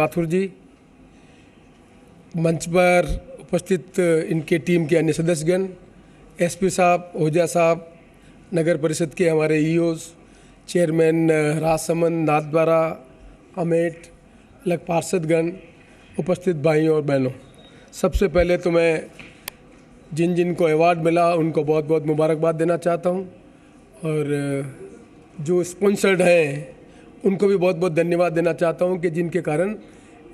माथुर जी, मंच पर उपस्थित इनके टीम के अन्य सदस्यगण, एसपी साहब, ओझा साहब, नगर परिषद के हमारे ईओज, चेयरमैन राजसमंद, नाथद्वारा, अमेठ, अलग पार्षदगण, उपस्थित भाइयों और बहनों, सबसे पहले तो मैं जिन जिन को अवार्ड मिला उनको बहुत बहुत मुबारकबाद देना चाहता हूं और जो स्पॉन्सर्ड हैं उनको भी बहुत बहुत धन्यवाद देना चाहता हूं कि जिनके कारण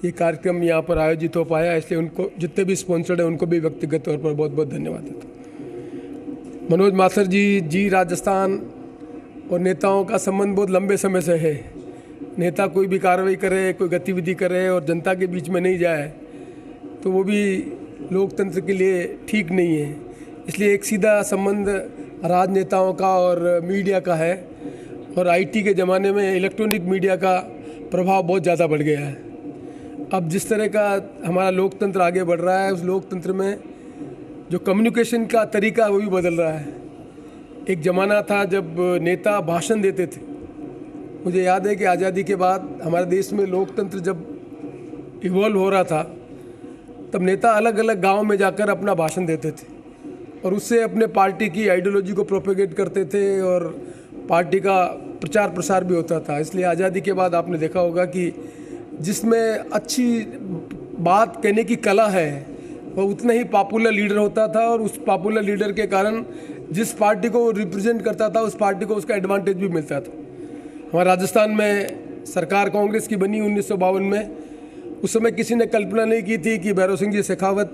ये कार्यक्रम यहाँ पर आयोजित हो पाया। इसलिए उनको, जितने भी स्पॉन्सर्ड हैं उनको भी व्यक्तिगत तौर पर बहुत बहुत धन्यवाद देता हूँ। मनोज माथुर जी राजस्थान और नेताओं का संबंध बहुत लंबे समय से है। नेता कोई भी कार्रवाई करे, कोई गतिविधि करे और जनता के बीच में नहीं जाए तो वो भी लोकतंत्र के लिए ठीक नहीं है। इसलिए एक सीधा संबंध राजनेताओं का और मीडिया का है और आईटी के ज़माने में इलेक्ट्रॉनिक मीडिया का प्रभाव बहुत ज़्यादा बढ़ गया है। अब जिस तरह का हमारा लोकतंत्र आगे बढ़ रहा है, उस लोकतंत्र में जो कम्युनिकेशन का तरीका है वो भी बदल रहा है। एक ज़माना था जब नेता भाषण देते थे। मुझे याद है कि आज़ादी के बाद हमारे देश में लोकतंत्र जब इवॉल्व हो रहा था तब नेता अलग अलग गांव में जाकर अपना भाषण देते थे और उससे अपने पार्टी की आइडियोलॉजी को प्रोपेगेट करते थे और पार्टी का प्रचार प्रसार भी होता था। इसलिए आज़ादी के बाद आपने देखा होगा कि जिसमें अच्छी बात कहने की कला है वो उतना ही पॉपुलर लीडर होता था और उस पॉपुलर लीडर के कारण जिस पार्टी को वो रिप्रेजेंट करता था उस पार्टी को उसका एडवांटेज भी मिलता था। हमारे राजस्थान में सरकार कांग्रेस की बनी 1952 में। उस समय किसी ने कल्पना नहीं की थी कि भैरव सिंह जी शेखावत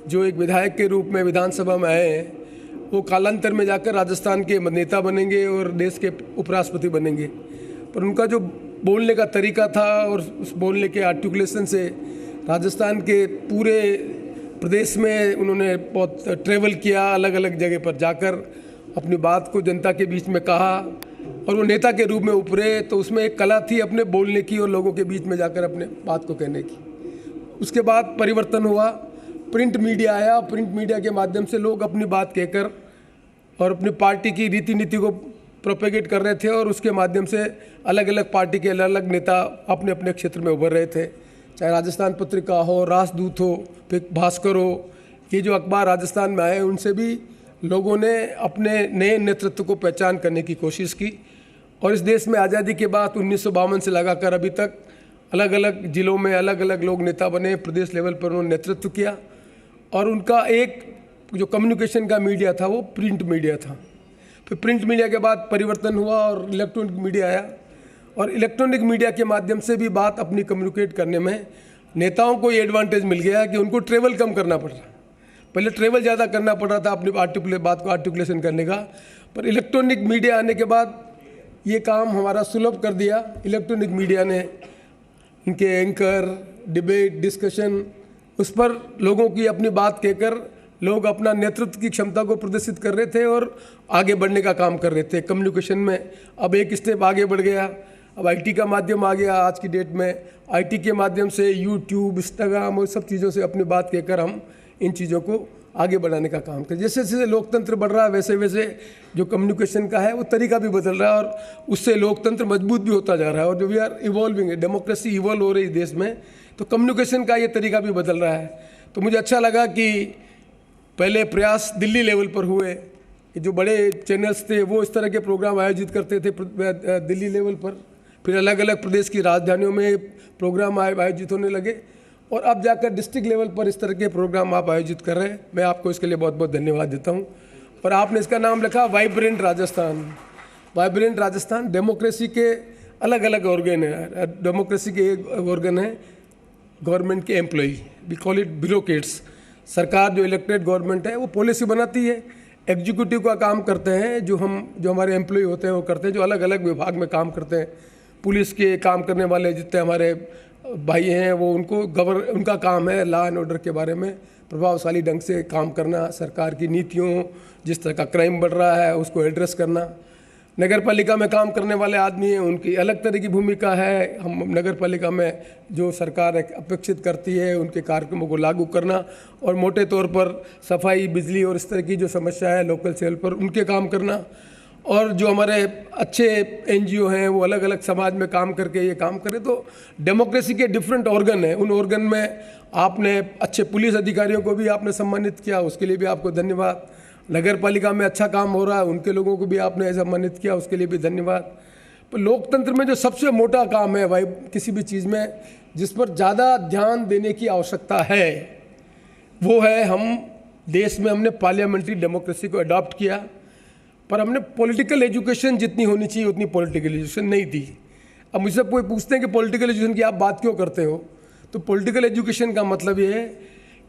जो एक विधायक के रूप में विधानसभा में आए हैं वो कालांतर में जाकर राजस्थान के नेता बनेंगे और देश के उपराष्ट्रपति बनेंगे। पर उनका जो बोलने का तरीका था और उस बोलने के आर्टिकुलेशन से राजस्थान के पूरे प्रदेश में उन्होंने बहुत ट्रेवल किया, अलग अलग जगह पर जाकर अपनी बात को जनता के बीच में कहा और वो नेता के रूप में उभरे। तो उसमें एक कला थी अपने बोलने की और लोगों के बीच में जाकर अपने बात को कहने की। उसके बाद परिवर्तन हुआ, प्रिंट मीडिया आया। प्रिंट मीडिया के माध्यम से लोग अपनी बात कहकर और अपनी पार्टी की रीति नीति को प्रोपेगेट कर रहे थे और उसके माध्यम से अलग अलग पार्टी के अलग अलग नेता अपने अपने क्षेत्र में उभर रहे थे। चाहे राजस्थान पत्रिका हो, राजदूत हो, फिर भास्कर हो, ये जो अखबार राजस्थान में आए उनसे भी लोगों ने अपने नए नेतृत्व को पहचान करने की कोशिश की। और इस देश में आज़ादी के बाद 1952 से लगाकर अभी तक अलग अलग ज़िलों में अलग अलग लोग नेता बने, प्रदेश लेवल पर उन्होंने नेतृत्व किया। और उनका एक जो कम्युनिकेशन का मीडिया था वो प्रिंट मीडिया था। फिर प्रिंट मीडिया के बाद परिवर्तन हुआ और इलेक्ट्रॉनिक मीडिया आया और इलेक्ट्रॉनिक मीडिया के माध्यम से भी बात अपनी कम्युनिकेट करने में नेताओं को ये एडवांटेज मिल गया कि उनको ट्रेवल कम करना पड़ रहा। पहले ट्रेवल ज़्यादा करना पड़ रहा था अपनी बात को आर्टिकुलेशन करने का, पर इलेक्ट्रॉनिक मीडिया आने के बाद ये काम हमारा सुलभ कर दिया। इलेक्ट्रॉनिक मीडिया ने इनके एंकर, डिबेट, डिस्कशन, उस पर लोगों की अपनी बात कहकर लोग अपना नेतृत्व की क्षमता को प्रदर्शित कर रहे थे और आगे बढ़ने का काम कर रहे थे कम्युनिकेशन में। अब एक स्टेप आगे बढ़ गया, अब आईटी का माध्यम आ गया। आज की डेट में आईटी के माध्यम से यूट्यूब, इंस्टाग्राम और सब चीज़ों से अपनी बात कहकर हम इन चीज़ों को आगे बढ़ाने का काम करें। जैसे जैसे लोकतंत्र बढ़ रहा है वैसे वैसे जो कम्युनिकेशन का है वो तरीका भी बदल रहा है और उससे लोकतंत्र मजबूत भी होता जा रहा है। और जो वी आर इवॉल्विंग है, डेमोक्रेसी इवॉल्व हो रही है देश में, तो कम्युनिकेशन का ये तरीका भी बदल रहा है। तो मुझे अच्छा लगा कि पहले प्रयास दिल्ली लेवल पर हुए कि जो बड़े चैनल्स थे वो इस तरह के प्रोग्राम आयोजित करते थे दिल्ली लेवल पर। फिर अलग अलग प्रदेश की राजधानियों में प्रोग्राम आयोजित होने लगे और अब जाकर डिस्ट्रिक्ट लेवल पर इस तरह के प्रोग्राम आप आयोजित कर रहे हैं। मैं आपको इसके लिए बहुत बहुत धन्यवाद देता हूँ। और आपने इसका नाम लिखा vibrant Rajasthan. Vibrant Rajasthan democracy के अलग अलग ऑर्गन है। डेमोक्रेसी के एक ऑर्गन है गवर्नमेंट के employee, we call it bureaucrats. सरकार जो इलेक्टेड गवर्नमेंट है वो पॉलिसी बनाती है, एग्जीक्यूटिव का काम करते हैं, जो हमारे एम्प्लॉई होते हैं वो करते हैं, जो अलग अलग विभाग में काम करते हैं। पुलिस के काम करने वाले जितने हमारे भाई हैं वो उनका काम है लॉ एंड ऑर्डर के बारे में प्रभावशाली ढंग से काम करना, सरकार की नीतियों, जिस तरह का क्राइम बढ़ रहा है उसको एड्रेस करना। नगर पालिका में काम करने वाले आदमी हैं, उनकी अलग तरह की भूमिका है। हम नगर पालिका में जो सरकार अपेक्षित करती है उनके कार्यक्रमों को लागू करना और मोटे तौर पर सफाई, बिजली और इस तरह की जो समस्या है लोकल लेवल पर उनके काम करना। और जो हमारे अच्छे एनजीओ हैं वो अलग अलग समाज में काम करके ये काम करें। तो डेमोक्रेसी के डिफरेंट ऑर्गन हैं, उन ऑर्गन में आपने अच्छे पुलिस अधिकारियों को भी आपने सम्मानित किया, उसके लिए भी आपको धन्यवाद। नगर पालिका में अच्छा काम हो रहा है, उनके लोगों को भी आपने सम्मानित किया, उसके लिए भी धन्यवाद। पर लोकतंत्र में जो सबसे मोटा काम है भाई, किसी भी चीज़ में जिस पर ज़्यादा ध्यान देने की आवश्यकता है, वो है हम देश में हमने पार्लियामेंट्री डेमोक्रेसी को अडॉप्ट किया, पर हमने पॉलिटिकल एजुकेशन जितनी होनी चाहिए उतनी पॉलिटिकल एजुकेशन नहीं दी। अब मुझसे कोई पूछते हैं कि पॉलिटिकल एजुकेशन की आप बात क्यों करते हो, तो पॉलिटिकल एजुकेशन का मतलब ये है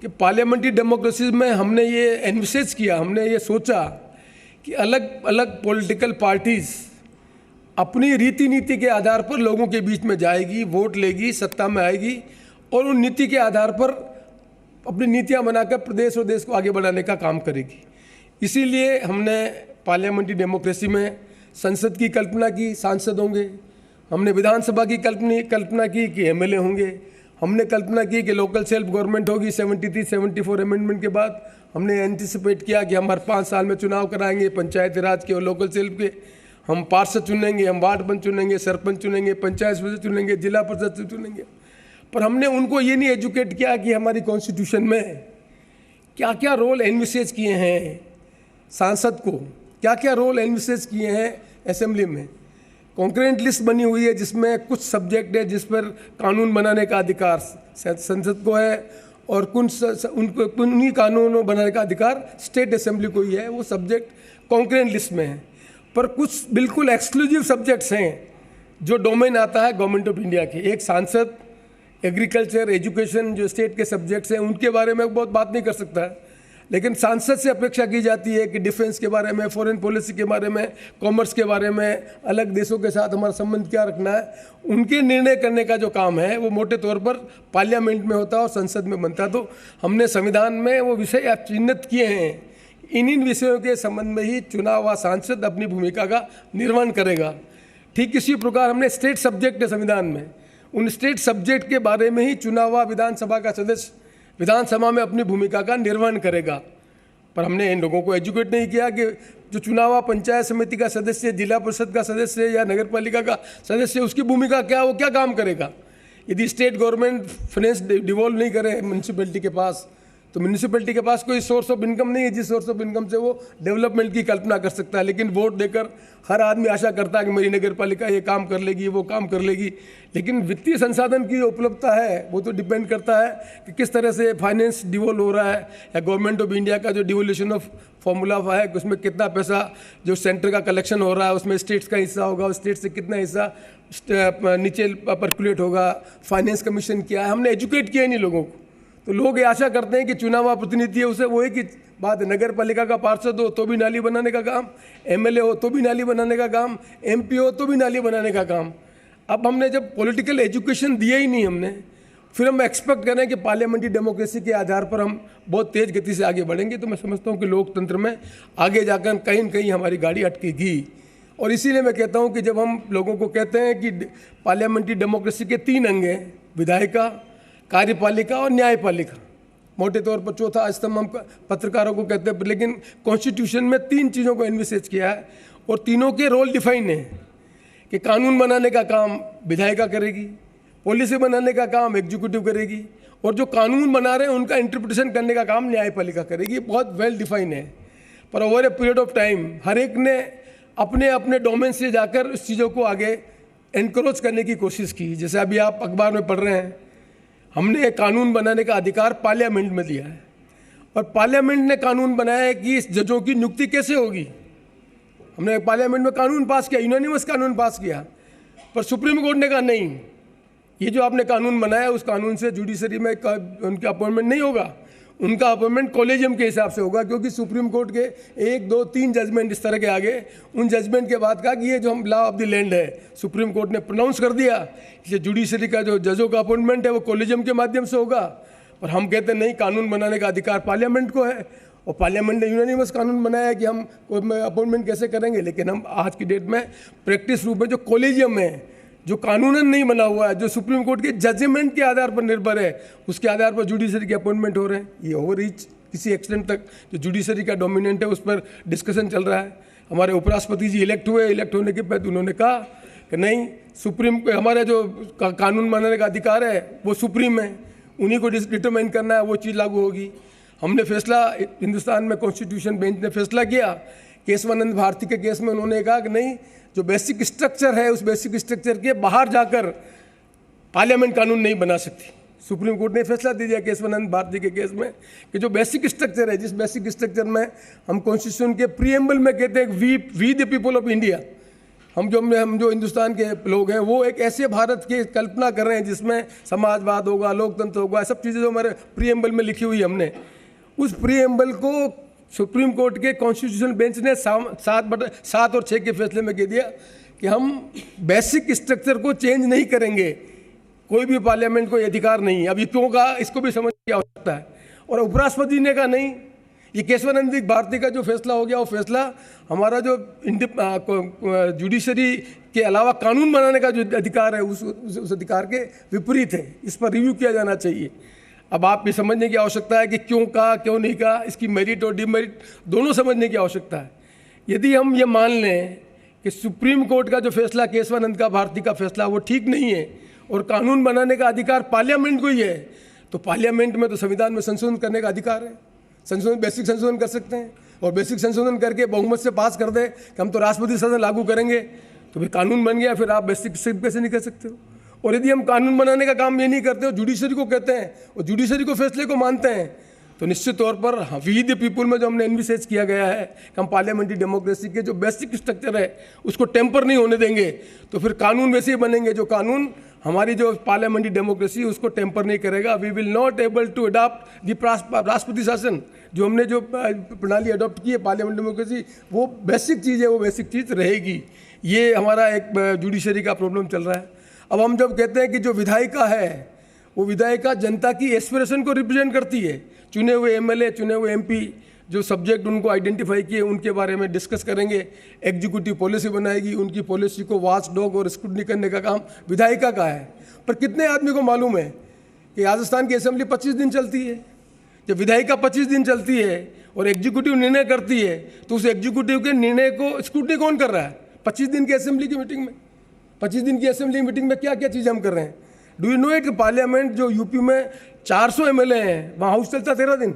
कि पार्लियामेंट्री डेमोक्रेसी में हमने ये एनविसेज किया, हमने ये सोचा कि अलग अलग पॉलिटिकल पार्टीज़ अपनी रीति नीति के आधार पर लोगों के बीच में जाएगी, वोट लेगी, सत्ता में आएगी और उन नीति के आधार पर अपनी नीतियाँ बनाकर प्रदेश और देश को आगे बढ़ाने का काम करेगी। इसीलिए हमने पार्लियामेंट्री डेमोक्रेसी में संसद की कल्पना की, सांसद होंगे। हमने विधानसभा की कल्पना की कि एमएलए होंगे। हमने कल्पना की कि लोकल सेल्फ गवर्नमेंट होगी 73-74 अमेंडमेंट के बाद। हमने एंटिसिपेट किया कि हम हर 5 साल में चुनाव कराएंगे, पंचायती राज के और लोकल सेल्फ के। हम पार्षद चुनेंगे, हम वार्ड पंच चुनेंगे, सरपंच चुनेंगे, पंचायत सदस्य चुनेंगे, जिला परिषद चुनेंगे। पर हमने उनको ये नहीं एजुकेट किया कि हमारी कॉन्स्टिट्यूशन में क्या क्या रोल एनविसेज किए हैं सांसद को, क्या क्या रोल एनविसेज किए हैं असेंबली में। कॉन्करेंट लिस्ट बनी हुई है जिसमें कुछ सब्जेक्ट है जिस पर कानून बनाने का अधिकार संसद को है और उन्हीं कानूनों बनाने का अधिकार स्टेट असेंबली को ही है। वो सब्जेक्ट कॉन्करेंट लिस्ट में है। पर कुछ बिल्कुल एक्सक्लूसिव सब्जेक्ट्स हैं जो डोमेन आता है गवर्नमेंट ऑफ इंडिया के। एक सांसद एग्रीकल्चर, एजुकेशन जो स्टेट के सब्जेक्ट्स हैं उनके बारे में बहुत बात नहीं कर सकता है, लेकिन सांसद से अपेक्षा की जाती है कि डिफेंस के बारे में, फॉरेन पॉलिसी के बारे में, कॉमर्स के बारे में, अलग देशों के साथ हमारा संबंध क्या रखना है, उनके निर्णय करने का जो काम है वो मोटे तौर पर पार्लियामेंट में होता है और संसद में बनता है। तो हमने संविधान में वो विषय चिन्हित किए हैं। इन विषयों के संबंध में ही चुना हुआ सांसद अपनी भूमिका का निर्वहन करेगा। ठीक इसी प्रकार हमने स्टेट सब्जेक्ट है संविधान में, उन स्टेट सब्जेक्ट के बारे में ही चुना हुआ विधानसभा का सदस्य विधानसभा में अपनी भूमिका का निर्वहन करेगा। पर हमने इन लोगों को एजुकेट नहीं किया कि जो चुना हुआ पंचायत समिति का सदस्य, जिला परिषद का सदस्य या नगर पालिका का सदस्य, उसकी भूमिका क्या, वो क्या काम करेगा। यदि स्टेट गवर्नमेंट फाइनेंस डिवॉल्व नहीं करे म्यूनसिपैलिटी के पास, तो म्यूनसिपैलिटी के पास कोई सोर्स ऑफ इनकम नहीं है जिस सोर्स ऑफ इनकम से वो डेवलपमेंट की कल्पना कर सकता है। लेकिन वोट देकर हर आदमी आशा करता है कि मेरी नगर पालिका ये काम कर लेगी, वो काम कर लेगी। लेकिन वित्तीय संसाधन की उपलब्धता है वो तो डिपेंड करता है कि किस तरह से फाइनेंस डिवॉल्व हो रहा है, या गवर्नमेंट ऑफ इंडिया का जो डिवोल्यूशन ऑफ फॉर्मूला है उसमें कितना पैसा जो सेंटर का कलेक्शन हो रहा है उसमें स्टेट्स का हिस्सा होगा, उस स्टेट से कितना हिस्सा नीचे परकुलेट होगा, फाइनेंस कमीशन क्या है। हमने एजुकेट किया नहीं लोगों को। तो लोग ये आशा करते हैं कि चुना हुआ प्रतिनिधि है उसे वो एक ही बात है, नगर पालिका का पार्षद हो तो भी नाली बनाने का काम, एमएलए हो तो भी नाली बनाने का काम, एमपी हो तो भी नाली बनाने का काम। अब हमने जब पॉलिटिकल एजुकेशन दिया ही नहीं हमने, फिर हम एक्सपेक्ट करें कि पार्लियामेंट्री डेमोक्रेसी के आधार पर हम बहुत तेज़ गति से आगे बढ़ेंगे, तो मैं समझता हूँ कि लोकतंत्र में आगे जाकर कहीं न कहीं हमारी गाड़ी अटकेगी। और इसीलिए मैं कहता हूँ कि जब हम लोगों को कहते हैं कि पार्लियामेंट्री डेमोक्रेसी के 3 अंग हैं, विधायिका, कार्यपालिका और न्यायपालिका, मोटे तौर पर चौथा स्तंभ हम पत्रकारों को कहते हैं, लेकिन कॉन्स्टिट्यूशन में 3 चीज़ों को इन्विसेज किया है और तीनों के रोल डिफाइन है कि कानून बनाने का काम विधायिका करेगी, पॉलिसी बनाने का काम एग्जीक्यूटिव करेगी, और जो कानून बना रहे हैं उनका इंटरप्रिटेशन करने का काम न्यायपालिका करेगी। बहुत वेल डिफाइन है। पर over a period of time हर एक ने अपने अपने डोमेन से जाकर उस चीज़ों को आगे एनकरेज करने की कोशिश की। जैसे अभी आप अखबार में पढ़ रहे हैं, हमने कानून बनाने का अधिकार पार्लियामेंट में दिया है और पार्लियामेंट ने कानून बनाया है कि इस जजों की नियुक्ति कैसे होगी। हमने पार्लियामेंट में कानून पास किया, यूनानिमस कानून पास किया, पर सुप्रीम कोर्ट ने कहा नहीं, ये जो आपने कानून बनाया उस कानून से जुडिशरी में उनका अपॉइंटमेंट नहीं होगा, उनका अपॉइंटमेंट कॉलेजियम के हिसाब से होगा। क्योंकि सुप्रीम कोर्ट के 1, 2, 3 जजमेंट इस तरह के आगे, उन जजमेंट के बाद कहा कि ये जो हम लॉ ऑफ द लैंड है, सुप्रीम कोर्ट ने प्रोनाउंस कर दिया, इसलिए जुडिशरी का जो जजों का अपॉइंटमेंट है वो कॉलेजियम के माध्यम से होगा। पर हम कहते हैं नहीं, कानून बनाने का अधिकार पार्लियामेंट को है और पार्लियामेंट ने यूनानिमस कानून बनाया है कि हम अपॉइंटमेंट कैसे करेंगे। लेकिन हम आज की डेट में प्रैक्टिस रूप में जो कॉलेजियम है, जो कानूनन नहीं बना हुआ है, जो सुप्रीम कोर्ट के जजमेंट के आधार पर निर्भर है, उसके आधार पर जुडिशरी के अपॉइंटमेंट हो रहे हैं। ये ओवर रीच किसी एक्सटेंट तक जो जुडिशरी का डोमिनेंट है उस पर डिस्कशन चल रहा है। हमारे उपराष्ट्रपति जी इलेक्ट हुए, इलेक्ट होने के बाद उन्होंने कहा कि नहीं, सुप्रीम हमारे जो कानून बनाने का अधिकार है वो सुप्रीम है, उन्हीं को डिटरमाइन करना है, वो चीज़ लागू होगी। हमने फैसला, हिंदुस्तान में कॉन्स्टिट्यूशन बेंच ने फैसला किया, केशवानंद भारती के केस में उन्होंने कहा कि नहीं, जो बेसिक स्ट्रक्चर है उस बेसिक स्ट्रक्चर के बाहर जाकर पार्लियामेंट कानून नहीं बना सकती। सुप्रीम कोर्ट ने फैसला दे दिया केशवानंद भारती के केस में कि जो बेसिक स्ट्रक्चर है, जिस बेसिक स्ट्रक्चर में हम कॉन्स्टिट्यूशन के प्रीएम्बल में कहते हैं we the people of India, हम जो हिंदुस्तान के लोग हैं वो एक ऐसे भारत की कल्पना कर रहे हैं जिसमेमें समाजवाद होगा, लोकतंत्र होगा, सब चीज़ें जो हमारे प्रीएम्बल में लिखी हुई हमने, उस प्रीएम्बल को सुप्रीम कोर्ट के कॉन्स्टिट्यूशनल बेंच ने 7 और 6 के फैसले में कह दिया कि हम बेसिक स्ट्रक्चर को चेंज नहीं करेंगे, कोई भी पार्लियामेंट को ये अधिकार नहीं है। अब ये क्यों कहा, इसको भी समझ की आवश्यकता है। और उपराष्ट्रपति ने कहा नहीं, ये केशवानंद भारती का जो फैसला हो गया वो फैसला हमारा जो जुडिशरी के अलावा कानून बनाने का जो अधिकार है उस अधिकार के विपरीत है, इस पर रिव्यू किया जाना चाहिए। अब आप ये समझने की आवश्यकता है कि क्यों कहा, क्यों नहीं कहा, इसकी मेरिट और डिमेरिट दोनों समझने की आवश्यकता है। यदि हम ये मान लें कि सुप्रीम कोर्ट का जो फैसला, केशवानंद का भारती का फैसला, वो ठीक नहीं है और कानून बनाने का अधिकार पार्लियामेंट को ही है, तो पार्लियामेंट में तो संविधान में संशोधन करने का अधिकार है, संशोधन, बेसिक संशोधन कर सकते हैं। और बेसिक संशोधन करके बहुमत से पास कर दे कि हम तो राष्ट्रपति शासन लागू करेंगे, तो फिर कानून बन गया, फिर आप बेसिक सिर्फ कैसे नहीं कर सकते हो। और यदि हम कानून बनाने का काम ये नहीं करते हो, जुडिशरी को कहते हैं और जुडिशरी को फैसले को मानते हैं, तो निश्चित तौर पर वी द पीपल में जो हमने एनविसेज किया गया है कि हम पार्लियामेंट्री डेमोक्रेसी के जो बेसिक स्ट्रक्चर है उसको टेम्पर नहीं होने देंगे, तो फिर कानून वैसे ही बनेंगे जो कानून हमारी जो पार्लियामेंट्री डेमोक्रेसी उसको टेम्पर नहीं करेगा। We will not able to adopt the राष्ट्रपति शासन, जो हमने जो प्रणाली अडॉप्ट की है पार्लियामेंट डेमोक्रेसी, वो बेसिक चीज़ है, वो बेसिक चीज़ रहेगी। ये हमारा एक जुडिशरी का प्रॉब्लम चल रहा है। अब हम जब कहते हैं कि जो विधायिका है वो विधायिका जनता की एस्पिरेशन को रिप्रेजेंट करती है, चुने हुए एमएलए, चुने हुए एमपी जो सब्जेक्ट उनको आइडेंटिफाई किए उनके बारे में डिस्कस करेंगे, एग्जीक्यूटिव पॉलिसी बनाएगी, उनकी पॉलिसी को वॉच डॉग और स्क्रूटनी करने का काम विधायिका का है। पर कितने आदमी को मालूम है कि राजस्थान की असेंबली 25 दिन चलती है, जब विधायिका 25 दिन चलती है और एग्जीक्यूटिव निर्णय करती है, तो उस एग्जीक्यूटिव के निर्णय को स्क्रूटनी कौन कर रहा है? 25 दिन की असेंबली की मीटिंग में, 25 दिन की असेंबली मीटिंग में क्या क्या चीज़ हम कर रहे हैं? Do you know it? Parliament जो यूपी में 400 एमएलए हैं, वहाँ हाउस चलता 13 दिन,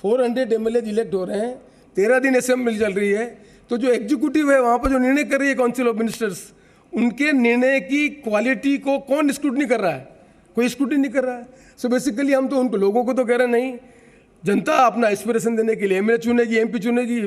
400 एमएलए इलेक्ट हो रहे हैं, 13 दिन असेंबली चल रही है। तो जो एग्जीक्यूटिव है वहाँ पर जो निर्णय कर रही है काउंसिल ऑफ मिनिस्टर्स, उनके निर्णय की क्वालिटी को कौन स्क्रूटनी कर रहा है? कोई स्क्रूटनी नहीं कर रहा है। सो बेसिकली हम तो उनको लोगों को तो कह रहे नहीं, जनता अपना एस्पिरेशन देने के लिए एमएलए चुनेगी, एमपी चुनेगी,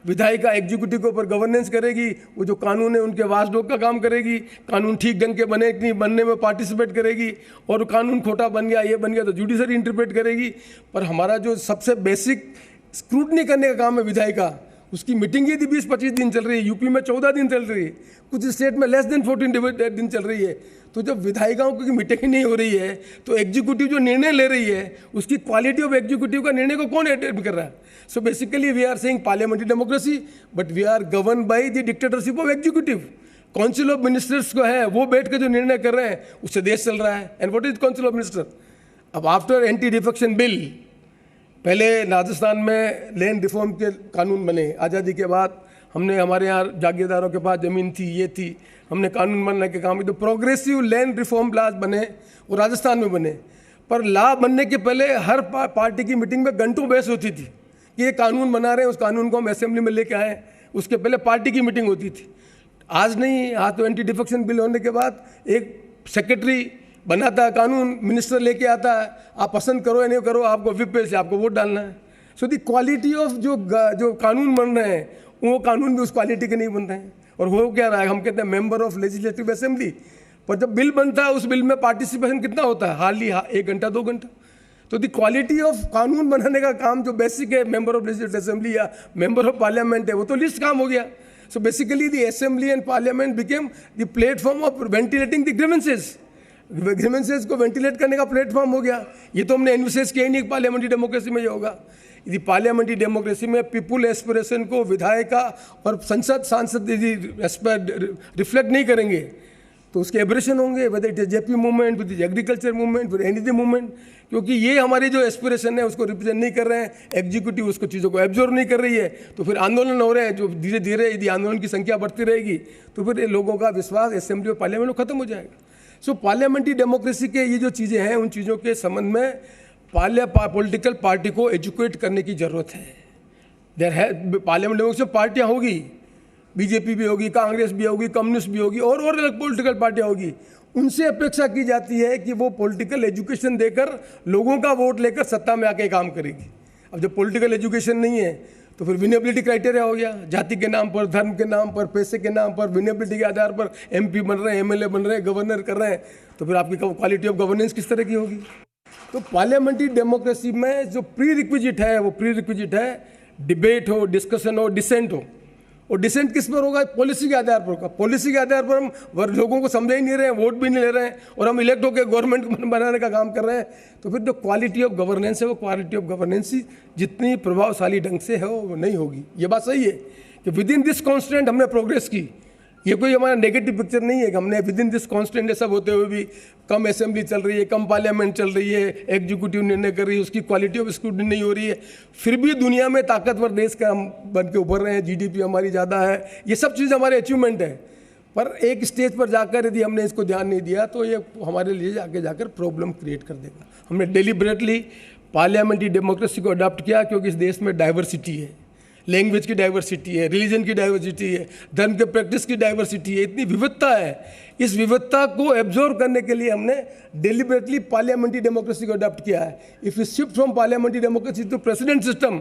विधायिका एग्जीक्यूटिव के ऊपर गवर्नेंस करेगी, वो जो कानून है उनके वाचडॉग का काम करेगी, कानून ठीक ढंग के बने कि नहीं बनने में पार्टिसिपेट करेगी, और कानून खोटा बन गया, ये बन गया तो जुडिशरी इंटरप्रेट करेगी। पर हमारा जो सबसे बेसिक स्क्रूटनी करने का काम है विधायिका, उसकी मीटिंग ही 20-25 दिन चल रही है, यूपी में 14 दिन चल रही है, कुछ स्टेट में लेस देन 14 दिन चल रही है। तो जब विधायिकाओं की मीटिंग ही नहीं हो रही है तो एग्जीक्यूटिव जो निर्णय ले रही है उसकी क्वालिटी ऑफ एग्जीक्यूटिव का निर्णय को कौन अटेंड कर रहा है? So basically we are saying parliamentary democracy, but we are govern by the dictatorship of executive. Council of ministers को है, वो बैठ के जो निर्णय कर रहे हैं उससे देश चल रहा है। And what is council of minister? अब आफ्टर एंटी डिफेक्शन बिल, पहले राजस्थान में लैंड रिफॉर्म के कानून बने, आज़ादी के बाद हमने, हमारे यहाँ जागीरदारों के पास ज़मीन थी, ये थी, हमने कानून बनने के काम किए, तो प्रोग्रेसिव लैंड रिफॉर्म लाज बने और राजस्थान में बने। पर लॉ बनने के पहले हर पार्टी की मीटिंग में घंटों बहस होती थी कि ये कानून बना रहे हैं, उस कानून को हम असेंबली में लेके आए, उसके पहले पार्टी की मीटिंग होती थी। आज नहीं, आज तो एंटी डिफेक्शन बिल होने के बाद एक सेक्रेटरी बनाता है कानून, मिनिस्टर लेके आता है, आप पसंद करो या नहीं करो, आपको विप पे से आपको वोट डालना है। सो द क्वालिटी ऑफ जो कानून बन रहे हैं वो कानून भी उस क्वालिटी के नहीं बन रहे हैं। और हो क्या रहा है, हम कहते हैं मेंबर ऑफ लेजिस्लेटिव असेंबली, पर जब बिल बनता है उस बिल में पार्टिसिपेशन कितना होता है? हार्डली 1 घंटा 2 घंटा। तो द क्वालिटी ऑफ कानून बनाने का काम जो बेसिक है मेंबर ऑफ लेजिस्लेटिव असेंबली या मेंबर ऑफ पार्लियामेंट है, वो तो लिस्ट काम हो गया। So basically the assembly and parliament became the platform of ventilating the grievances को वेंटिलेट करने का प्लेटफॉर्म हो गया। ये तो हमने एनविसेज किया ही नहीं, पार्लियामेंट्री डेमोक्रेसी में ये होगा। यदि पार्लियामेंट्री डेमोक्रेसी में पीपुल एस्पिरेशन को विधायिका और सांसद यदि रिफ्लेक्ट नहीं करेंगे तो उसके एब्रेशन होंगे, whether it is JP movement, with agriculture movement, फिर एनीथिंग मूवमेंट, क्योंकि ये हमारी जो एस्पिरेशन है उसको रिप्रेजेंट नहीं कर रहे हैं, एग्जीक्यूटिव उसको चीज़ों को एब्जॉर्व नहीं कर रही है, तो फिर आंदोलन हो रहे हैं जो धीरे धीरे यदि आंदोलन की संख्या बढ़ती रहेगी तो फिर लोगों का विश्वास असेंबली और पार्लियामेंट में खत्म हो जाएगा। सो पार्लियामेंट्री डेमोक्रेसी के ये जो चीज़ें हैं उन चीज़ों के संबंध में पॉलिटिकल पार्टी को एजुकेट करने की ज़रूरत है। देयर है पार्लियामेंट डेमोक्रेसी पार्टियाँ होगी, बीजेपी भी होगी, कांग्रेस भी होगी, कम्युनिस्ट भी होगी और अलग पॉलिटिकल पार्टियाँ होगी, उनसे अपेक्षा की जाती है कि वो पॉलिटिकल एजुकेशन देकर लोगों का वोट लेकर सत्ता में आके काम करेगी। अब जब पॉलिटिकल एजुकेशन नहीं है तो फिर विनेबिलिटी क्राइटेरिया हो गया, जाति के नाम पर, धर्म के नाम पर, पैसे के नाम पर, विनेबिलिटी के आधार पर एमपी बन रहे हैं, एमएलए बन रहे हैं, गवर्नर कर रहे हैं, तो फिर आपकी क्वालिटी ऑफ गवर्नेंस किस तरह की होगी। तो पार्लियामेंट्री डेमोक्रेसी में जो प्री रिक्विजिट है वो प्री रिक्विजिट है डिबेट हो, डिस्कशन हो, डिसेंट हो। और डिसेंट किस पर होगा? पॉलिसी के आधार पर होगा। पॉलिसी के आधार पर हम लोगों को समझ ही नहीं रहे हैं, वोट भी नहीं ले रहे हैं और हम इलेक्ट होकर गवर्नमेंट बनाने का काम कर रहे हैं, तो फिर जो क्वालिटी ऑफ गवर्नेंस है वो क्वालिटी ऑफ गवर्नेंस ही जितनी प्रभावशाली ढंग से है वो नहीं होगी। ये बात सही है कि विद इन दिस कॉन्स्टेंट हमने प्रोग्रेस की, ये कोई हमारा नेगेटिव पिक्चर नहीं है कि हमने विद इन दिस कॉन्स्टेंट ये सब होते हुए भी कम असेंबली चल रही है, कम पार्लियामेंट चल रही है, एग्जीक्यूटिव निर्णय कर रही है, उसकी क्वालिटी ऑफ स्क्रूटनी नहीं हो रही है, फिर भी दुनिया में ताकतवर देश का हम बन के उभर रहे हैं, जीडीपी हमारी ज़्यादा है, ये सब चीज़ हमारे अचीवमेंट है। पर एक स्टेज पर जाकर यदि हमने इसको ध्यान नहीं दिया तो ये हमारे लिए आगे जाकर प्रॉब्लम क्रिएट कर देगा। हमने डेलिबरेटली पार्लियामेंट्री डेमोक्रेसी को अडॉप्ट किया क्योंकि इस देश में डाइवर्सिटी है, लैंग्वेज की डाइवर्सिटी है, रिलीजन की डाइवर्सिटी है, धर्म के प्रैक्टिस की डाइवर्सिटी है, इतनी विविधता है। इस विविधता को एब्जॉर्व करने के लिए हमने डेलिबरेटली पार्लियामेंट्री डेमोक्रेसी को अडॉप्ट किया है। If you shift from parliamentary democracy to president system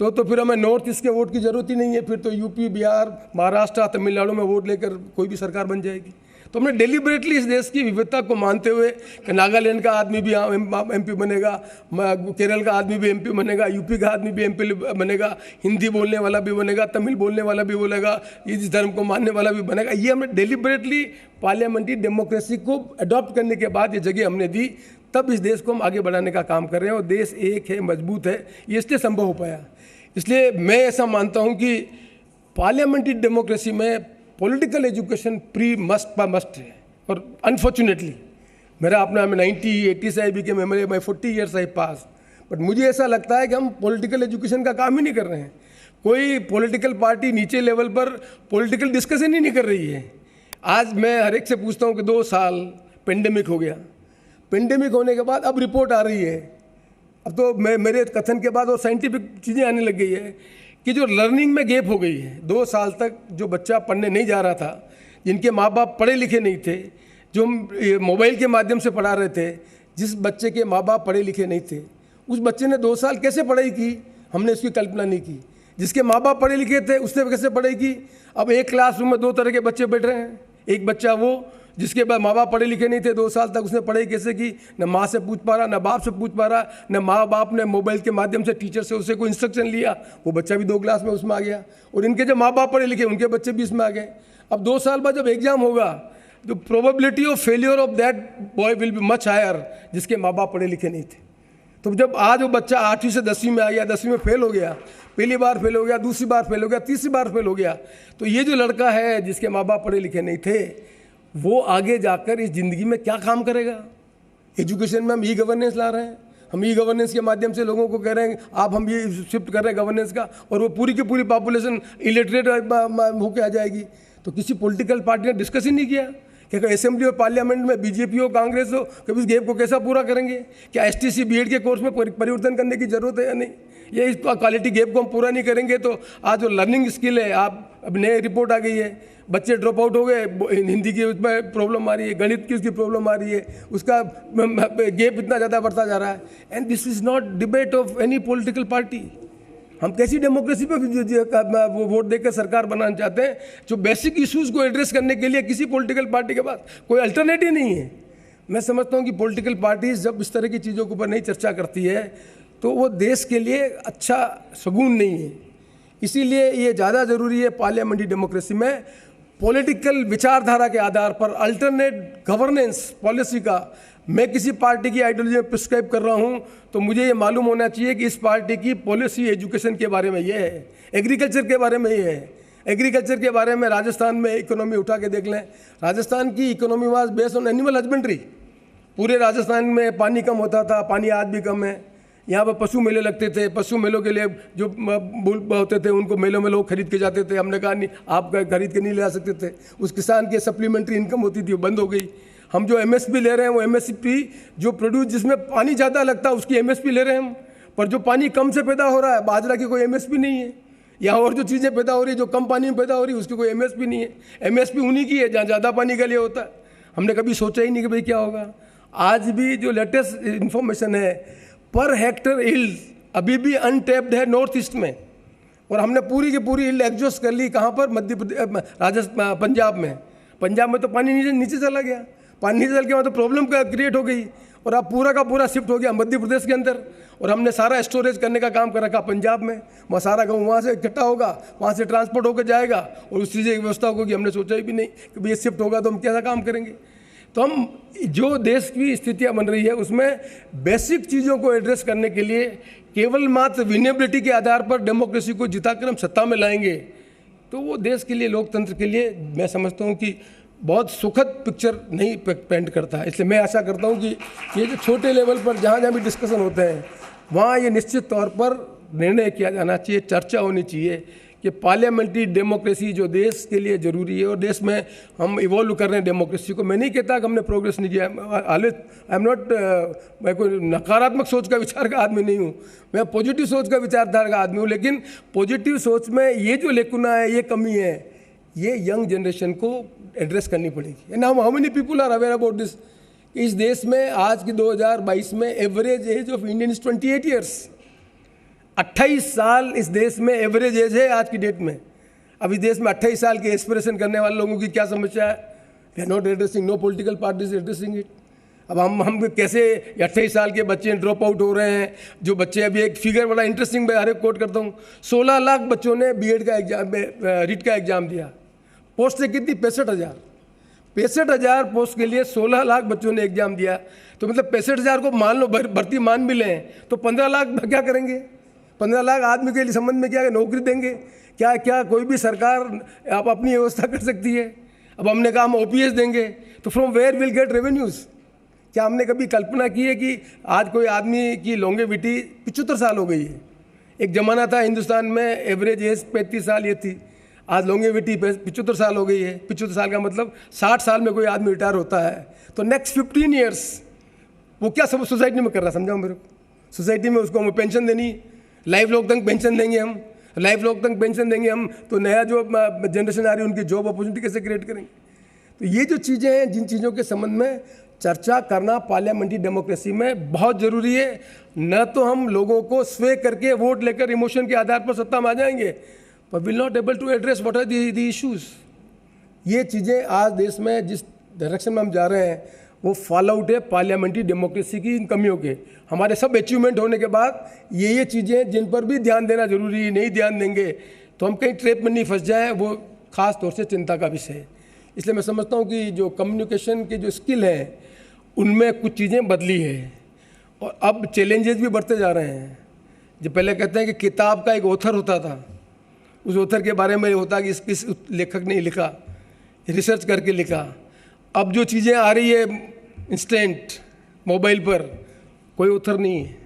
तो फिर हमें नॉर्थ ईस्ट के वोट की जरूरत ही नहीं है, फिर तो यूपी, बिहार, महाराष्ट्र, तमिलनाडु में वोट लेकर कोई भी सरकार बन जाएगी। तो हमने डेलिबरेटली इस देश की विविधता को मानते हुए कि नागालैंड का आदमी भी एमपी बनेगा, केरल का आदमी भी एमपी बनेगा, यूपी का आदमी भी एमपी बनेगा, हिंदी बोलने वाला भी बनेगा, तमिल बोलने वाला भी बोलेगा, इस धर्म को मानने वाला भी बनेगा। ये हमने डेलिबरेटली पार्लियामेंट्री डेमोक्रेसी को अडॉप्ट करने के बाद ये जगह हमने दी, तब इस देश को हम आगे बढ़ाने का काम कर रहे हैं और देश एक है, मजबूत है, ये इसलिए संभव हो पाया। इसलिए मैं ऐसा मानता हूँ कि पार्लियामेंट्री डेमोक्रेसी में पॉलिटिकल एजुकेशन प्री मस्ट है। और अनफॉर्चुनेटली मेरा अपना 80 से आई बी के memory my 40 years I pass, but मुझे ऐसा लगता है कि हम पॉलिटिकल एजुकेशन का काम ही नहीं कर रहे हैं। कोई पॉलिटिकल पार्टी नीचे लेवल पर पॉलिटिकल डिस्कशन ही नहीं कर रही है। आज मैं हर एक से पूछता हूँ कि 2 साल पेंडेमिक हो गया, पेंडेमिक होने के बाद अब रिपोर्ट आ रही है, अब तो मेरे कथन के बाद और साइंटिफिक चीज़ें आने लग गई है कि जो लर्निंग में गैप हो गई है। 2 साल तक जो बच्चा पढ़ने नहीं जा रहा था, जिनके माँ बाप पढ़े लिखे नहीं थे, जो मोबाइल के माध्यम से पढ़ा रहे थे, जिस बच्चे के माँ बाप पढ़े लिखे नहीं थे, उस बच्चे ने 2 साल कैसे पढ़ाई की, हमने इसकी कल्पना नहीं की। जिसके माँ बाप पढ़े लिखे थे उसने कैसे पढ़ाई की। अब एक क्लासरूम में 2 तरह के बच्चे बैठ रहे हैं। एक बच्चा वो जिसके बाद माँ बाप पढ़े लिखे नहीं थे, 2 साल तक उसने पढ़ाई कैसे की, न माँ से पूछ पा रहा, न बाप से पूछ पा रहा, न माँ बाप ने मोबाइल के माध्यम से टीचर से उससे कोई इंस्ट्रक्शन लिया, वो बच्चा भी 2 क्लास में उसमें आ गया। और इनके जो माँ बाप पढ़े लिखे उनके बच्चे भी इसमें आ गए। अब 2 साल बाद जब एग्जाम होगा तो probability of failure of that boy will be much higher जिसके माँ बाप पढ़े लिखे नहीं थे। तो जब आज वो बच्चा 8वीं से 10वीं में आ गया, 10वीं में फेल हो गया, पहली बार फेल हो गया, दूसरी बार फेल हो गया, तीसरी बार फेल हो गया, तो ये जो लड़का है जिसके माँ बाप पढ़े लिखे नहीं थे, वो आगे जाकर इस ज़िंदगी में क्या काम करेगा। एजुकेशन में हम ई गवर्नेंस ला रहे हैं, हम ई गवर्नेंस के माध्यम से लोगों को कह रहे हैं आप हम ये शिफ्ट कर रहे हैं गवर्नेंस का, और वो पूरी की पूरी पॉपुलेशन इलिटरेट होकर आ जाएगी। तो किसी पॉलिटिकल पार्टी ने डिस्कस ही नहीं किया कि असेंबली और पार्लियामेंट में बीजेपी हो, कांग्रेस हो, कभी इस गैप को कैसा पूरा करेंगे। क्या एसटीसी बीएड के कोर्स में परिवर्तन करने की जरूरत है या नहीं। ये इस क्वालिटी गैप को हम पूरा नहीं करेंगे तो आज जो लर्निंग स्किल है, आप अब नई रिपोर्ट आ गई है, बच्चे ड्रॉप आउट हो गए, हिंदी की उसमें प्रॉब्लम आ रही है, गणित की उसकी प्रॉब्लम आ रही है, उसका गैप इतना ज़्यादा बढ़ता जा रहा है। And this is not debate of any political party. हम कैसी डेमोक्रेसी पे वो वोट देकर सरकार बनाना चाहते हैं जो बेसिक इश्यूज़ को एड्रेस करने के लिए किसी पॉलिटिकल पार्टी के पास कोई अल्टरनेटिव नहीं है। मैं समझता हूँ कि पॉलिटिकल पार्टीज जब इस तरह की चीज़ों के ऊपर नहीं चर्चा करती है तो वो देश के लिए अच्छा शगुन नहीं है। इसीलिए ये ज़्यादा ज़रूरी है पार्लियामेंट्री डेमोक्रेसी में पॉलिटिकल विचारधारा के आधार पर अल्टरनेट गवर्नेंस पॉलिसी का। मैं किसी पार्टी की आइडियोलॉजी में प्रिस्क्राइब कर रहा हूं तो मुझे ये मालूम होना चाहिए कि इस पार्टी की पॉलिसी एजुकेशन के बारे में ये है, एग्रीकल्चर के बारे में ये है, एग्रीकल्चर के बारे में राजस्थान में इकोनॉमी उठा के देख लें, राजस्थान की economy was based on animal husbandry. पूरे राजस्थान में पानी कम होता था, पानी आज भी कम है। यहाँ पर पशु मेले लगते थे, पशु मेलों के लिए जो बुल होते थे उनको मेलों में लोग खरीद के जाते थे। हमने कहा नहीं, आप खरीद के नहीं ले जा सकते थे। उस किसान की सप्लीमेंट्री इनकम होती थी, वो बंद हो गई। हम जो एमएसपी ले रहे हैं वो एमएसपी जो प्रोड्यूस जिसमें पानी ज़्यादा लगता है उसकी एमएसपी ले रहे हैं हम, पर जो पानी कम से पैदा हो रहा है बाजरा की कोई एमएसपी नहीं है। या और जो चीज़ें पैदा हो रही है जो कम पानी में पैदा हो रही है उसकी कोई एमएसपी नहीं है। एमएसपी उन्हीं की है जहाँ ज़्यादा पानी का लिए होता है। हमने कभी सोचा ही नहीं कि भाई क्या होगा। आज भी जो लेटेस्ट इन्फॉर्मेशन है, पर हेक्टर यील्ड अभी भी अनटैप्ड है नॉर्थ ईस्ट में, और हमने पूरी की पूरी यील्ड एग्जॉस्ट कर ली। कहाँ पर? मध्य प्रदेश, राजस्थान, पंजाब में। पंजाब में तो पानी नीचे नीचे चला गया, पानी नीचे चल गया तो प्रॉब्लम क्रिएट हो गई, और अब पूरा का पूरा शिफ्ट हो गया मध्य प्रदेश के अंदर। और हमने सारा स्टोरेज करने का काम कर रखा पंजाब में। वहाँ सारा गाँव वहाँ से इकट्ठा होगा, वहाँ से ट्रांसपोर्ट होकर जाएगा, और उस चीज़ की व्यवस्था होगी। हमने सोचा ही भी नहीं कि ये शिफ्ट होगा तो हम कैसा काम करेंगे। तो हम जो देश की स्थितियाँ बन रही है उसमें बेसिक चीज़ों को एड्रेस करने के लिए केवल मात्र विनेबिलिटी के आधार पर डेमोक्रेसी को जिताकर हम सत्ता में लाएंगे तो वो देश के लिए, लोकतंत्र के लिए मैं समझता हूँ कि बहुत सुखद पिक्चर नहीं पेंट करता है। इसलिए मैं आशा करता हूँ कि ये जो छोटे लेवल पर जहाँ जहाँ भी डिस्कशन होते हैं वहाँ ये निश्चित तौर पर निर्णय किया जाना चाहिए, चर्चा होनी चाहिए कि पार्लियामेंट्री डेमोक्रेसी जो देश के लिए ज़रूरी है, और देश में हम इवॉल्व कर रहे हैं डेमोक्रेसी को। मैं नहीं कहता कि हमने प्रोग्रेस नहीं किया। आई एम नॉट, मैं कोई नकारात्मक सोच का विचार का आदमी नहीं हूँ, मैं पॉजिटिव सोच का विचारधारा का आदमी हूँ। लेकिन पॉजिटिव सोच में ये जो लेकुना है, ये कमी है, ये यंग जनरेशन को एड्रेस करनी पड़ेगी। And how many people are aware about this. इस देश में आज की 2022 में average age of Indian is 28 years. 28 साल इस देश में एवरेज एज है आज की डेट में। अब इस देश में 28 साल के एस्पिरेशन करने वाले लोगों की क्या समस्या है? We are not addressing, no political parties addressing it. अब हम कैसे 28 साल के बच्चे ड्रॉप आउट हो रहे हैं। जो बच्चे, अभी एक फिगर बड़ा इंटरेस्टिंग मैं हर एक कोट करता हूँ, 16 लाख बच्चों ने बीएड का एग्जाम, रीट का एग्जाम दिया। पोस्ट से कितनी? 65,000। 65,000 पोस्ट के लिए 16 लाख बच्चों ने एग्जाम दिया। तो मतलब 65,000 को मान लो भर्ती मान भी लें तो 15 लाख क्या करेंगे? 15 लाख आदमी के लिए संबंध में क्या नौकरी देंगे? क्या क्या कोई भी सरकार आप अपनी व्यवस्था कर सकती है? अब हमने कहा हम ओपीएस देंगे, तो from where will get revenues? क्या हमने कभी कल्पना की है कि आज कोई आदमी की लॉन्गेविटी 75 साल हो गई है? एक ज़माना था हिंदुस्तान में एवरेज एज 35 साल ये थी, आज लॉन्गेविटी 75 साल हो गई है। 75 साल का मतलब 60 साल में कोई आदमी रिटायर होता है। तो नेक्स्ट 15 ईयर्स वो क्या सब सोसाइटी में कर रहा है? समझाओ मेरे को। सोसाइटी में उसको हमें पेंशन देनी, लाइफ लॉन्ग तक पेंशन देंगे हम, लाइफ लॉन्ग तक पेंशन देंगे हम, तो नया जो जनरेशन आ रही है उनकी जॉब अपॉर्चुनिटी कैसे क्रिएट करेंगे? तो ये जो चीज़ें हैं, जिन चीज़ों के संबंध में चर्चा करना पार्लियामेंट्री डेमोक्रेसी में बहुत ज़रूरी है। न तो हम लोगों को स्वे करके वोट लेकर इमोशन के आधार पर सत्ता में आ जाएंगे, but will not able to address what are the issues। ये चीज़ें आज देश में जिस डायरेक्शन में हम जा रहे हैं वो फॉल आउट है पार्लियामेंट्री डेमोक्रेसी की इन कमियों के। हमारे सब अचीवमेंट होने के बाद ये चीज़ें जिन पर भी ध्यान देना जरूरी है, नहीं ध्यान देंगे तो हम कहीं ट्रैप में नहीं फंस जाएँ, वो खास तौर से चिंता का विषय है। इसलिए मैं समझता हूँ कि जो कम्युनिकेशन के जो स्किल हैं उनमें कुछ चीज़ें बदली है, और अब चैलेंजेस भी बढ़ते जा रहे हैं। जो पहले कहते हैं कि किताब का एक ऑथर होता था, उस ऑथर के बारे में होता कि किस लेखक ने लिखा, रिसर्च करके लिखा। अब जो चीज़ें आ रही है इंस्टेंट मोबाइल पर, कोई ऑथर नहीं है,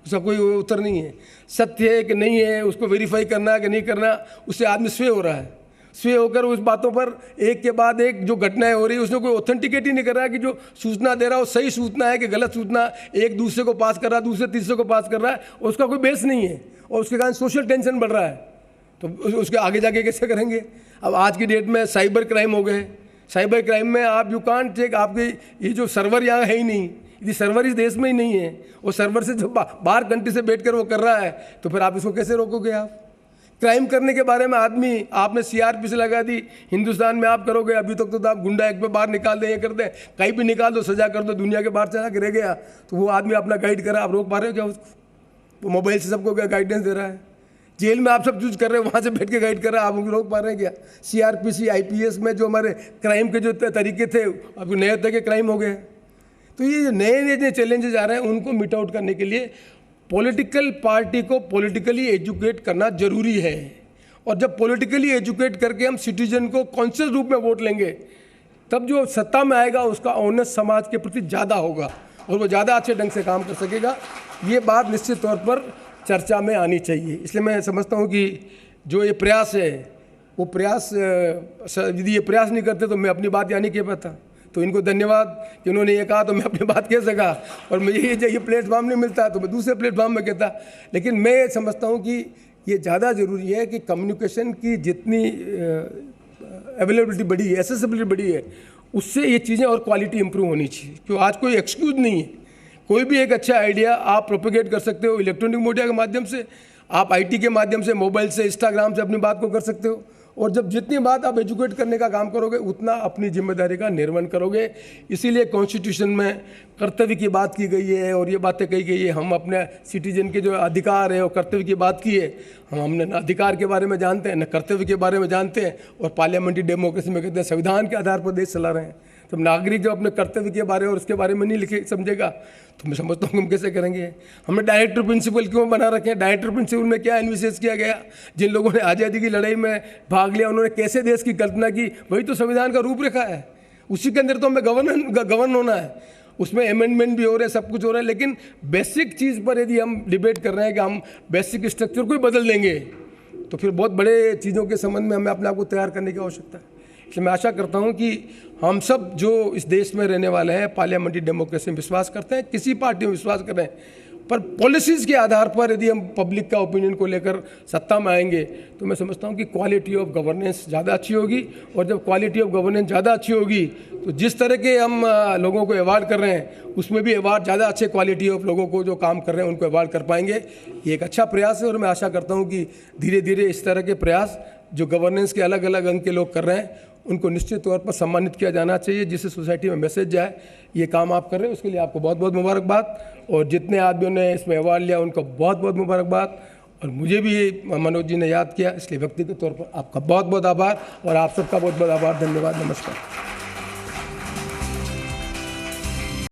उसका कोई ऑथर नहीं है। सत्य है कि नहीं है उसको वेरीफाई करना कि नहीं करना, उससे आदमी स्वे हो रहा है। स्वे होकर उस बातों पर एक के बाद एक जो घटनाएं हो रही है उसने कोई ऑथेंटिकेट ही नहीं कर रहा है कि जो सूचना दे रहा है वो सही सूचना है कि गलत सूचना, एक दूसरे को पास कर रहा है, दूसरे तीसरे को पास कर रहा है, और उसका कोई बेस नहीं है, और उसके कारण सोशल टेंशन बढ़ रहा है। तो उसके आगे जाके कैसे करेंगे? अब आज की डेट में साइबर क्राइम हो गए। साइबर क्राइम में आप यू कांट चेक, आपके ये जो सर्वर यहाँ है ही नहीं, यदि सर्वर इस देश में ही नहीं है, वो सर्वर से जो बाहर कंट्री से बैठ कर वो कर रहा है, तो फिर आप इसको कैसे रोकोगे? आप क्राइम करने के बारे में आदमी आपने सीआरपी से लगा दी, हिंदुस्तान में आप करोगे, अभी तक तो आप गुंडा एक पे बाहर निकाल दें, ये कर दें, कहीं भी निकाल दो, सजा कर दो, दुनिया के बाहर चला के रह गया, तो वो आदमी अपना गाइड करा, आप रोक पा रहे हो क्या उसको? वो मोबाइल से सबको गाइडेंस दे रहा है। जेल में आप सब चूज कर रहे हैं, वहाँ से बैठ के गाइड कर रहा है, आप उनको रोक पा रहे हैं क्या? सीआरपीसी आईपीएस में जो हमारे क्राइम के जो तरीके थे अब नए तरह के क्राइम हो गए। तो ये नए नए चैलेंजेस आ रहे हैं, उनको मीट आउट करने के लिए पॉलिटिकल पार्टी को पॉलिटिकली एजुकेट करना जरूरी है। और जब पॉलिटिकली एजुकेट करके हम सिटीजन को कॉन्शियस रूप में वोट लेंगे, तब जो सत्ता में आएगा उसका ऑनेस्ट समाज के प्रति ज़्यादा होगा और वो ज़्यादा अच्छे ढंग से काम कर सकेगा। ये बात निश्चित तौर पर चर्चा में आनी चाहिए। इसलिए मैं समझता हूँ कि जो ये प्रयास है, वो प्रयास यदि ये प्रयास नहीं करते तो मैं अपनी बात यहाँ नहीं कह पाता। तो इनको धन्यवाद कि उन्होंने ये कहा तो मैं अपनी बात कह सका, और मुझे ये प्लेटफॉर्म नहीं मिलता तो मैं दूसरे प्लेटफॉर्म में कहता। लेकिन मैं समझता हूँ कि ये ज़्यादा ज़रूरी है कि कम्युनिकेशन की जितनी अवेलेबिलिटी बढ़ी है, एक्सेसिबिलिटी बढ़ी है, उससे ये चीज़ें और क्वालिटी इंप्रूव होनी चाहिए। क्योंकि आज कोई एक्सक्यूज़ नहीं है, कोई भी एक अच्छा आइडिया आप प्रोपेगेट कर सकते हो इलेक्ट्रॉनिक मीडिया के माध्यम से, आप आईटी के माध्यम से, मोबाइल से, इंस्टाग्राम से अपनी बात को कर सकते हो। और जब जितनी बात आप एजुकेट करने का काम करोगे उतना अपनी जिम्मेदारी का निर्वहन करोगे। इसीलिए कॉन्स्टिट्यूशन में कर्तव्य की बात की गई है और ये बातें कही गई है। हम अपने सिटीजन के जो अधिकार है और कर्तव्य की बात की है। हमने न अधिकार के बारे में जानते हैं, न कर्तव्य के बारे में जानते हैं, और पार्लियामेंट्री डेमोक्रेसी में कहते हैं संविधान के आधार पर देश चला रहे हैं। तो नागरिक जो अपने कर्तव्य के बारे और उसके बारे में नहीं लिखे समझेगा तो मैं समझता हूँ हम कैसे करेंगे। हमने डायरेक्टर प्रिंसिपल क्यों बना रखे हैं? डायरेक्टर प्रिंसिपल में क्या एनविशेष किया गया? जिन लोगों ने आज़ादी की लड़ाई में भाग लिया उन्होंने कैसे देश की कल्पना की, वही तो संविधान का रूपरेखा है। उसी के अंदर तो हमें गवर्न होना है। उसमें अमेंडमेंट भी हो रहे हैं, सब कुछ हो रहा है, लेकिन बेसिक चीज़ पर यदि हम डिबेट कर रहे हैं कि हम बेसिक स्ट्रक्चर को ही बदल देंगे तो फिर बहुत बड़े चीज़ों के संबंध में हमें अपने आप को तैयार करने की आवश्यकता है। इसलिए मैं आशा करता हूं कि हम सब जो इस देश में रहने वाले हैं पार्लियामेंट्री डेमोक्रेसी में विश्वास करते हैं, किसी पार्टी में विश्वास करें, पर पॉलिसीज़ के आधार पर यदि हम पब्लिक का ओपिनियन को लेकर सत्ता में आएंगे तो मैं समझता हूं कि क्वालिटी ऑफ गवर्नेंस ज़्यादा अच्छी होगी। और जब क्वालिटी ऑफ गवर्नेंस ज़्यादा अच्छी होगी तो जिस तरह के हम लोगों को अवार्ड कर रहे हैं उसमें भी अवार्ड ज़्यादा अच्छे क्वालिटी ऑफ लोगों को जो काम कर रहे हैं उनको अवार्ड कर पाएंगे। ये एक अच्छा प्रयास है और मैं आशा करता हूँ कि धीरे धीरे इस तरह के प्रयास जो गवर्नेंस के अलग अलग अंग के लोग कर रहे हैं उनको निश्चित तौर पर सम्मानित किया जाना चाहिए, जिससे सोसाइटी में मैसेज जाए। ये काम आप कर रहे हैं उसके लिए आपको बहुत बहुत मुबारकबाद, और जितने आदमियों ने इसमें अवार्ड लिया उनको बहुत बहुत मुबारकबाद। और मुझे भी मनोज जी ने याद किया, इसलिए व्यक्तिगत तौर पर आपका बहुत बहुत आभार और आप सबका बहुत बहुत आभार। धन्यवाद। नमस्कार।